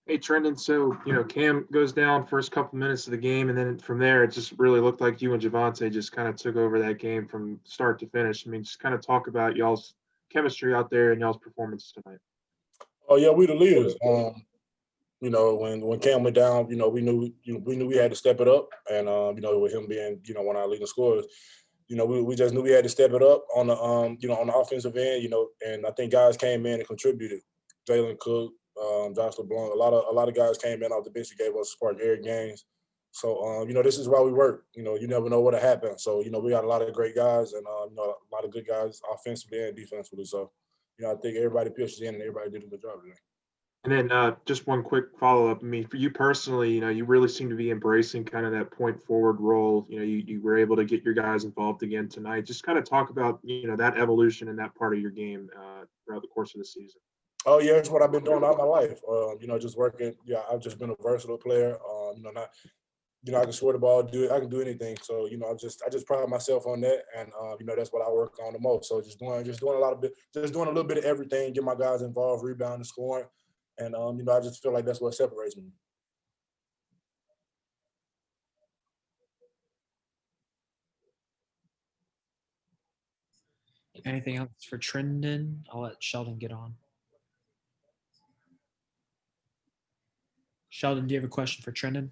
Hey, Trendon. So, Cam goes down first couple minutes of the game, and then from there, it just really looked like you and Javonte just kind of took over that game from start to finish. I mean, just kind of talk about y'all's chemistry out there and y'all's performance tonight. Oh yeah, we the leaders. When Cam went down, we knew we had to step it up, and with him being one of our leading scorers, we just knew we had to step it up on the on the offensive end, and I think guys came in and contributed. Jalen Cook, Josh LeBlanc, a lot of guys came in off the bench and gave us spark Eric Gaines. So this is why we work. You never know what'll happen. So we got a lot of great guys and a lot of good guys offensively and defensively. So I think everybody pitched in and everybody did a good job today. And then just one quick follow up. I mean, for you personally, you really seem to be embracing kind of that point forward role. You were able to get your guys involved again tonight. Just kind of talk about, that evolution in that part of your game throughout the course of the season. Oh yeah, it's what I've been doing all my life. Just working. Yeah, I've just been a versatile player. Not I can score the ball, I can do anything. So I just pride myself on that, and that's what I work on the most. So just doing a little bit of everything, get my guys involved, rebounding, scoring, and I just feel like that's what separates me. Anything else for Trendon? I'll let Sheldon get on. Sheldon, do you have a question for Trendon?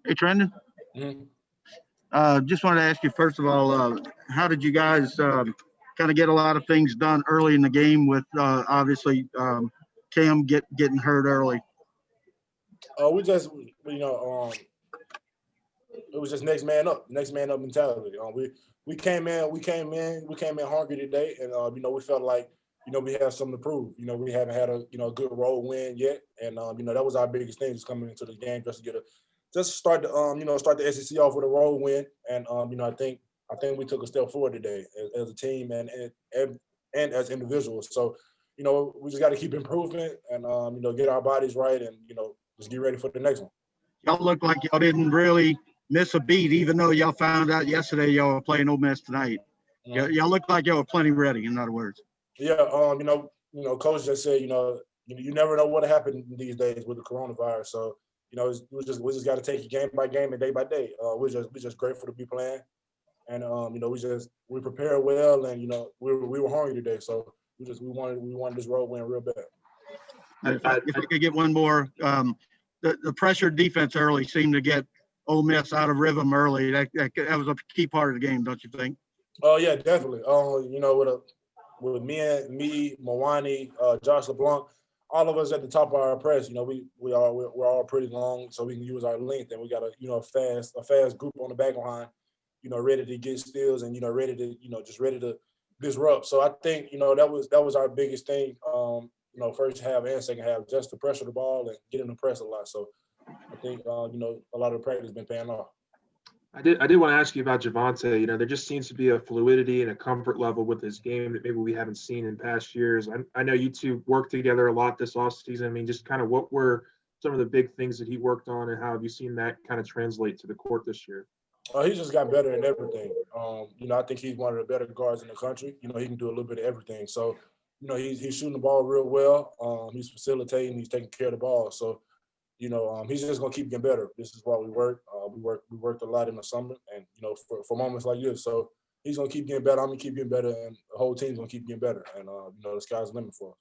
Hey, Trendon. Just wanted to ask you, first of all, how did you guys kind of get a lot of things done early in the game with obviously Cam getting hurt early? We just, it was just next man up mentality. We came in hungry today, and we felt like we have something to prove. We haven't had a good road win yet, and that was our biggest thing, just coming into the game just to start the SEC off with a road win, and I think we took a step forward today as a team and as individuals. So we just got to keep improving and get our bodies right, and just get ready for the next one. Y'all look like y'all didn't really miss a beat, even though y'all found out yesterday y'all were playing Ole Miss tonight. Y'all look like y'all were plenty ready, in other words. Yeah, Coach just said, you never know what happened these days with the coronavirus. So, we just got to take it game by game and day by day. We're just grateful to be playing, and we prepared well, and we were hungry today. So we wanted this road win real bad. If I could get one more, the pressure defense early seemed to get Ole Miss out of rhythm early. That was a key part of the game, don't you think? Oh yeah, definitely. With me, Mawani, Josh LeBlanc, all of us at the top of our press. We're all pretty long, so we can use our length, and we got a fast group on the back line, ready to get steals and ready to disrupt. So I think that was our biggest thing. First half and second half, just to pressure the ball and get in the press a lot. So I think a lot of the practice has been paying off. I did want to ask you about Javonte. There just seems to be a fluidity and a comfort level with his game that maybe we haven't seen in past years. I know you two worked together a lot this offseason. I mean, just kind of what were some of the big things that he worked on, and how have you seen that kind of translate to the court this year? He just got better in everything. I think he's one of the better guards in the country. He can do a little bit of everything. So, he's shooting the ball real well. He's facilitating. He's taking care of the ball. So, he's just gonna keep getting better. This is why we work. We worked a lot in the summer, and for moments like this. So he's gonna keep getting better. I'm gonna keep getting better, and the whole team's gonna keep getting better. And the sky's the limit for us.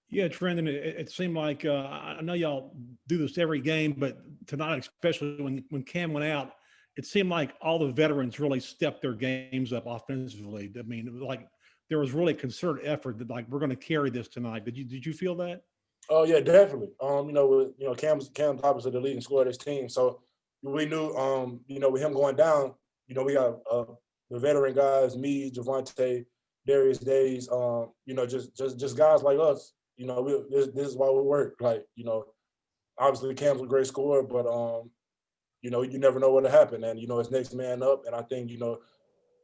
Yeah, Trendon, it seemed like I know y'all do this every game, but tonight, especially when Cam went out, it seemed like all the veterans really stepped their games up offensively. I mean, it was like there was really a concerted effort that we're going to carry this tonight. Did you feel that? Oh yeah, definitely. Cam's obviously the leading scorer of this team, so we knew, with him going down, we got the veteran guys, me, Javonte, Darius Days, just guys like us. This is why we work. Obviously Cam's a great scorer, but you never know what'll happen, and it's next man up. And I think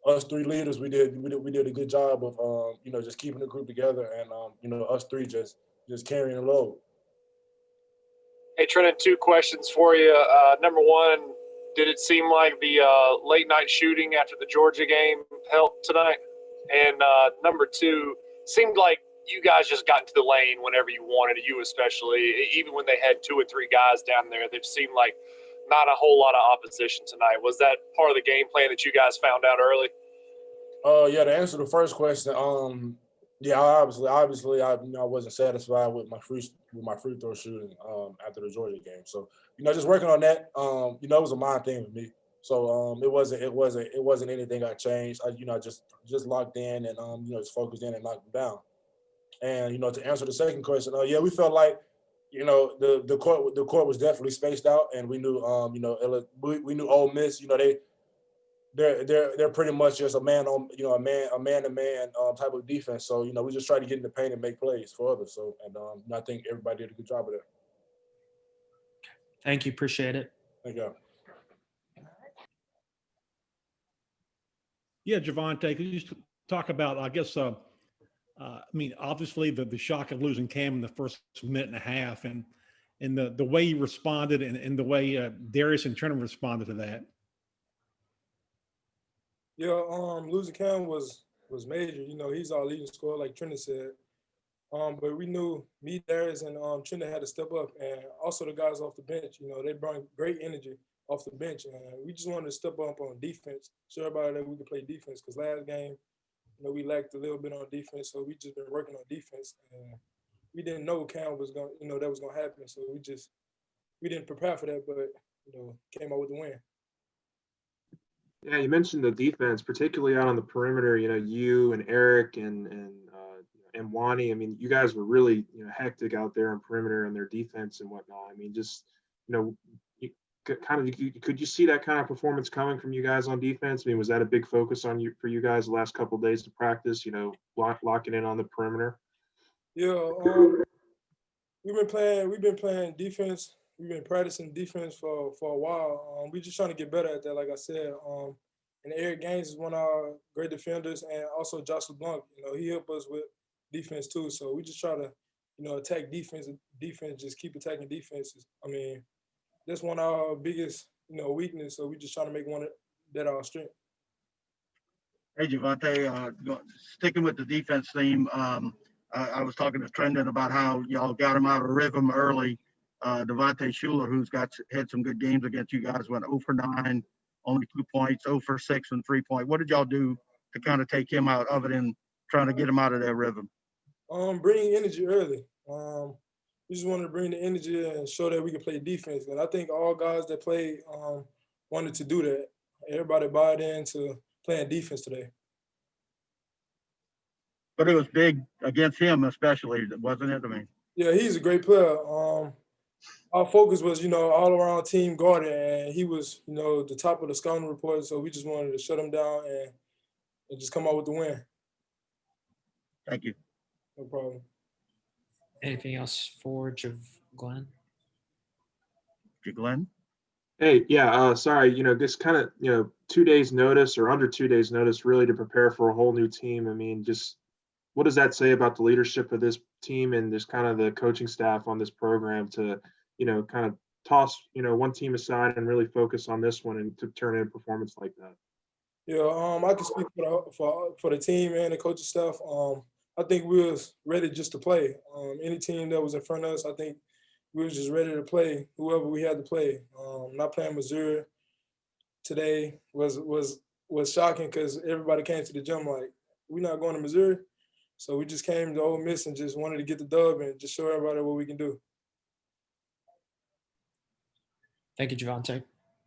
us three leaders, we did a good job of just keeping the group together, and us three just carrying the load. Hey, Trendon, two questions for you. Number one, did it seem like the late night shooting after the Georgia game helped tonight? And number two, seemed like you guys just got into the lane whenever you wanted, you especially. Even when they had 2 or 3 guys down there, they've seemed like not a whole lot of opposition tonight. Was that part of the game plan that you guys found out early? Yeah, to answer the first question, yeah, obviously, I wasn't satisfied with my free throw shooting after the Georgia game. So just working on that. It was a mind thing with me. So it wasn't anything I changed. I just locked in and just focused in and knocked them down. And to answer the second question, yeah, we felt like the court was definitely spaced out, and we knew we knew Ole Miss. They're pretty much just a man to man type of defense. So we just try to get in the paint and make plays for others. So and I think everybody did a good job of that. Thank you. Appreciate it. Thank you. Yeah, Javonte, could you just talk about, I guess, obviously the shock of losing Cam in the first minute and a half, and the way you responded, and the way Darius and Trendon responded to that. Yeah, losing Cam was major. He's our leading scorer, like Trendon said. But we knew me, Darius, and Trendon had to step up, and also the guys off the bench. They bring great energy off the bench, and we just wanted to step up on defense, show everybody that we could play defense. Because last game, we lacked a little bit on defense, so we just been working on defense, and we didn't know Cam was going, that was going to happen. So we didn't prepare for that, but came out with the win. Yeah, you mentioned the defense, particularly out on the perimeter. You and Eric and Wani. I mean, you guys were really hectic out there on perimeter and their defense and whatnot. I mean, just could you see that kind of performance coming from you guys on defense? I mean, was that a big focus for you guys the last couple of days of practice? Locking in on the perimeter. Yeah, we've been playing defense. We've been practicing defense for a while. We just trying to get better at that, like I said. And Eric Gaines is one of our great defenders, and also Josh LeBlanc. He helped us with defense too. So we just try to, attack defense. Defense, just keep attacking defenses. I mean, that's one of our biggest, weakness. So we just trying to make one that our strength. Hey, Javonte, sticking with the defense theme, I was talking to Trendon about how y'all got him out of rhythm early. Devontae Shuler, who's had some good games against you guys, went 0 for 9, only 2 points, 0 for 6 and 3-point. What did y'all do to kind of take him out other than trying to get him out of that rhythm? Bringing energy early. We just wanted to bring the energy and show that we can play defense. And I think all guys that played wanted to do that. Everybody bought into playing defense today. But it was big against him, especially, wasn't it? I mean, yeah, he's a great player. Our focus was, all around team guarding, and he was, the top of the scouting report. So we just wanted to shut him down and just come out with the win. Thank you. No problem. Anything else for Glenn? Glenn? Hey, yeah, sorry, just kind of, 2 days notice or under 2 days notice really to prepare for a whole new team. I mean, just what does that say about the leadership of this team and just kind of the coaching staff on this program to, kind of toss, one team aside and really focus on this one and to turn in a performance like that? Yeah, I can speak for the team and the coaching staff. I think we was ready just to play. Any team that was in front of us, I think we was just ready to play whoever we had to play. Not playing Missouri today was shocking because everybody came to the gym like, we're not going to Missouri. So we just came to Ole Miss and just wanted to get the dub and just show everybody what we can do. Thank you, Javonte.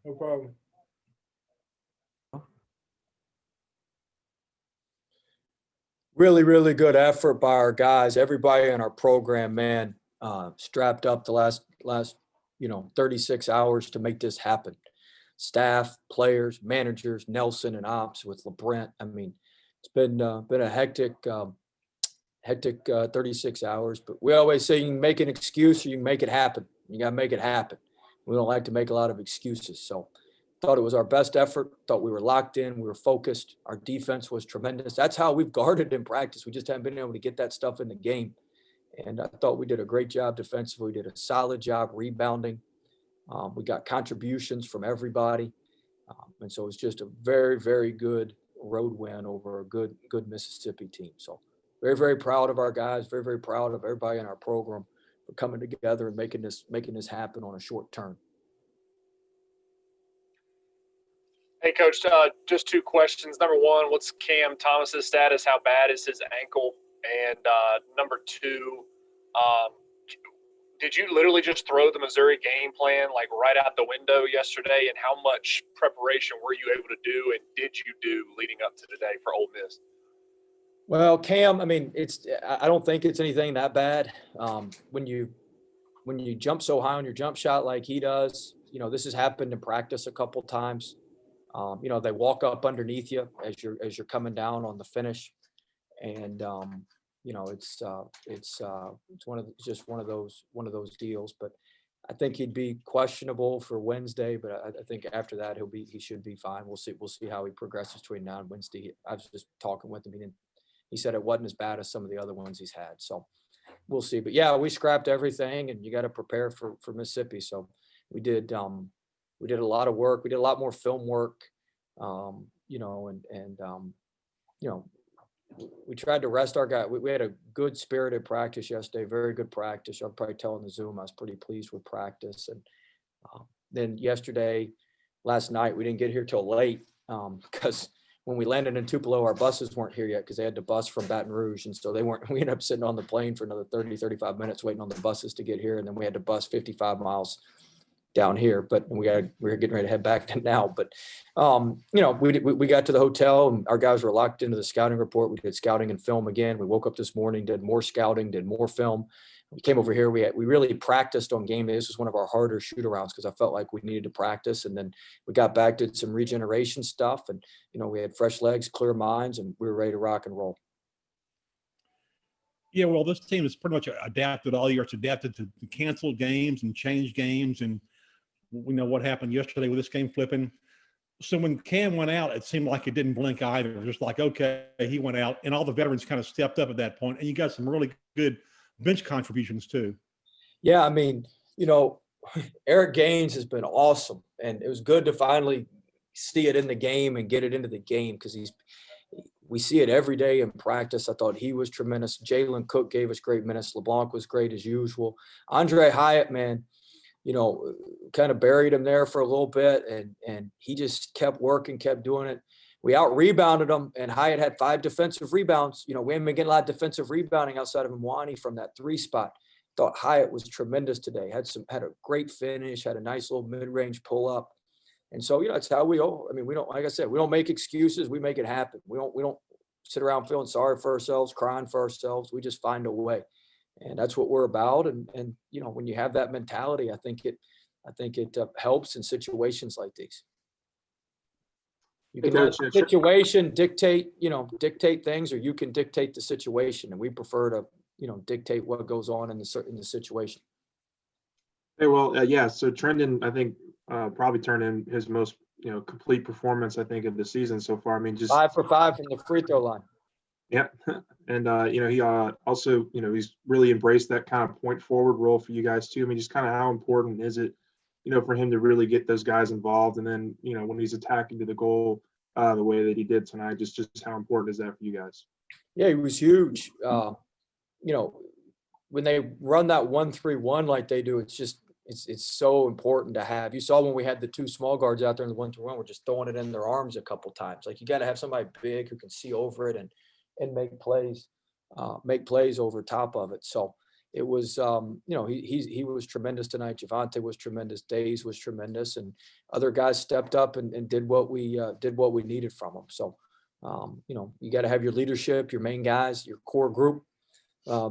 No problem. Really, really good effort by our guys. Everybody in our program, man, strapped up the last 36 hours to make this happen. Staff, players, managers, Nelson and ops with LeBrant. I mean, it's been a hectic 36 hours. But we always say you can make an excuse or you can make it happen. You got to make it happen. We don't like to make a lot of excuses. So thought it was our best effort. Thought we were locked in. We were focused. Our defense was tremendous. That's how we've guarded in practice. We just haven't been able to get that stuff in the game. And I thought we did a great job defensively. We did a solid job rebounding. We got contributions from everybody. And so it's just a very, very good road win over a good Mississippi team. So very, very proud of our guys, very, very proud of everybody in our program for coming together and making this happen on a short term. Hey, Coach, just two questions. Number one, what's Cam Thomas's status? How bad is his ankle? And number two, did you literally just throw the Missouri game plan like right out the window yesterday? And how much preparation were you able to do, and did you do leading up to today for Ole Miss? Well, Cam, I mean, I don't think it's anything that bad. When you jump so high on your jump shot like he does, this has happened in practice a couple times. They walk up underneath you as you're coming down on the finish, and it's one of those deals. But I think he'd be questionable for Wednesday, but I think after that he should be fine. We'll see how he progresses between now and Wednesday. I was just talking with him. He said it wasn't as bad as some of the other ones he's had. So we'll see. But yeah, we scrapped everything, and you got to prepare for Mississippi. So we did a lot of work. We did a lot more film work, we tried to rest our guy. We had a good spirited practice yesterday, very good practice. I'm probably telling the Zoom I was pretty pleased with practice. And then last night, we didn't get here till late because when we landed in Tupelo, our buses weren't here yet because they had to bus from Baton Rouge. And so we ended up sitting on the plane for another 35 minutes waiting on the buses to get here. And then we had to bus 55 miles down here, but we're getting ready to head back now. But, we got to the hotel and our guys were locked into the scouting report. We did scouting and film again. We woke up this morning, did more scouting, did more film. We came over here. We really practiced on game day. This was one of our harder shoot arounds because I felt like we needed to practice. And then we got back, did some regeneration stuff. And, we had fresh legs, clear minds, and we were ready to rock and roll. Yeah, well, this team has pretty much adapted all year. It's adapted to canceled games and changed games. And we know what happened yesterday with this game flipping. So when Cam went out, it seemed like it didn't blink either. Just like, okay, he went out, and all the veterans kind of stepped up at that point, and you got some really good bench contributions too. Yeah, I mean, Eric Gaines has been awesome, and it was good to finally see it in the game and get it into the game because we see it every day in practice. I thought he was tremendous. Jalen Cook gave us great minutes. LeBlanc was great as usual. Andre Hyatt, man, kind of buried him there for a little bit, and he just kept working, kept doing it. We out-rebounded him, and Hyatt had 5 defensive rebounds. We haven't been getting a lot of defensive rebounding outside of Mwani from that 3 spot. Thought Hyatt was tremendous today. Had a great finish, had a nice little mid-range pull-up. And so, it's how we go. I mean, we don't, like I said, we don't make excuses. We make it happen. We don't sit around feeling sorry for ourselves, crying for ourselves. We just find a way. And that's what we're about. And when you have that mentality, I think it helps in situations like these. You can let the situation dictate things, or you can dictate the situation. And we prefer to, dictate what goes on in the situation. Hey, well, yeah. So Trendon, I think, probably turned in his most, complete performance, I think, of the season so far. I mean, just 5 for 5 from the free throw line. Yeah. And, he also, he's really embraced that kind of point forward role for you guys too. I mean, just kind of how important is it, for him to really get those guys involved? And then, when he's attacking to the goal the way that he did tonight, just how important is that for you guys? Yeah, he was huge. When they run that 1-3-1 like they do, it's so important to have. You saw when we had the 2 small guards out there in the 1-3-1, we're just throwing it in their arms a couple times. Like, you got to have somebody big who can see over it and make plays over top of it. So it was, he was tremendous tonight. Javonte was tremendous. Days was tremendous, and other guys stepped up and did what we needed from them. So, you got to have your leadership, your main guys, your core group,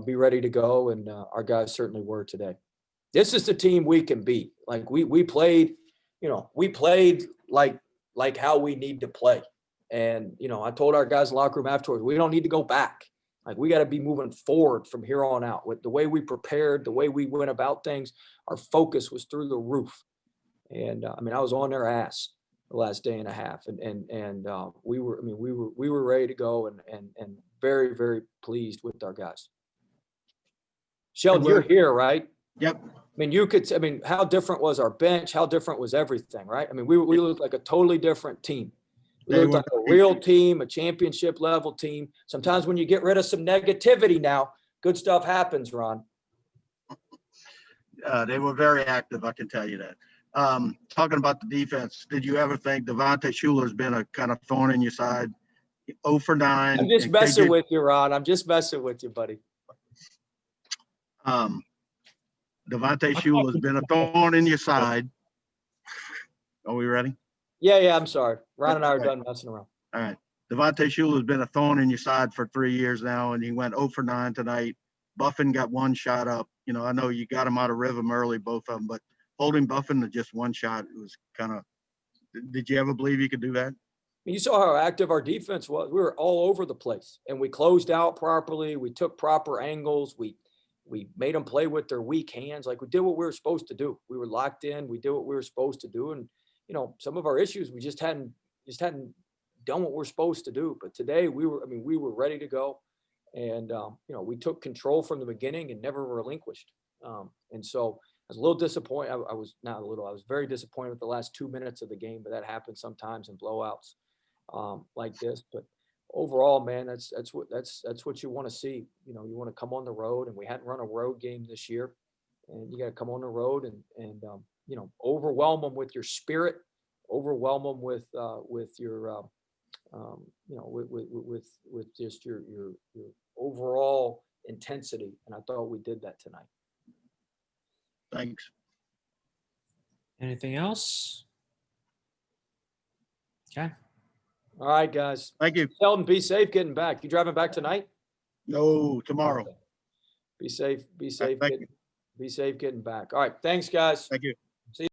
be ready to go. And our guys certainly were today. This is the team we can beat. Like we played like how we need to play. And, I told our guys in the locker room afterwards, we don't need to go back. Like, we got to be moving forward from here on out. With the way we prepared, the way we went about things, our focus was through the roof. And I was on their ass the last day and a half, and we were ready to go, and very, very pleased with our guys. Sheldon, you're here, right? Yep. mean, I mean, how different was our bench? How different was everything, right? I mean, we looked like a totally different team. We They looked were like a real team, a championship level team. Sometimes when you get rid of some negativity now, good stuff happens, Ron. They were very active, I can tell you that. Talking about the defense, did you ever think Javonte Schuler's been a kind of thorn in your side? 0 for 9. I'm just and messing KJ with you, Ron. I'm just messing with you, buddy. Javonte Schuler's been a thorn in your side. Are we ready? Yeah, I'm sorry. Ron and I are Okay. done messing around. All right. Javonte Schuler's been a thorn in your side for 3 years now, and he went 0 for 9 tonight. Buffin got one shot up. You know, I know you got him out of rhythm early, both of them, but holding Buffin to just one shot, it was kind of, did you ever believe you could do that? You saw how active our defense was. We were all over the place, and we closed out properly. We took proper angles. We made them play with their weak hands. Like, we did what we were supposed to do. We were locked in. We did what we were supposed to do. And, you know, some of our issues, we just hadn't done what we're supposed to do. But today we were ready to go. And, you know, we took control from the beginning and never relinquished. And so I was a little disappointed. I was very disappointed with the last 2 minutes of the game, but that happens sometimes in blowouts like this. But overall, man, that's what you want to see. You know, you want to come on the road, and we hadn't run a road game this year, and you got to come on the road and you know, overwhelm them with your spirit, overwhelm them with your you know, with just your overall intensity. And I thought we did that tonight. Thanks. Anything else? Okay. All right, guys. Thank you. Sheldon, be safe getting back. You driving back tonight? No, tomorrow. Be safe. Be safe. Thank you. Be safe getting back. All right. Thanks, guys. Thank you.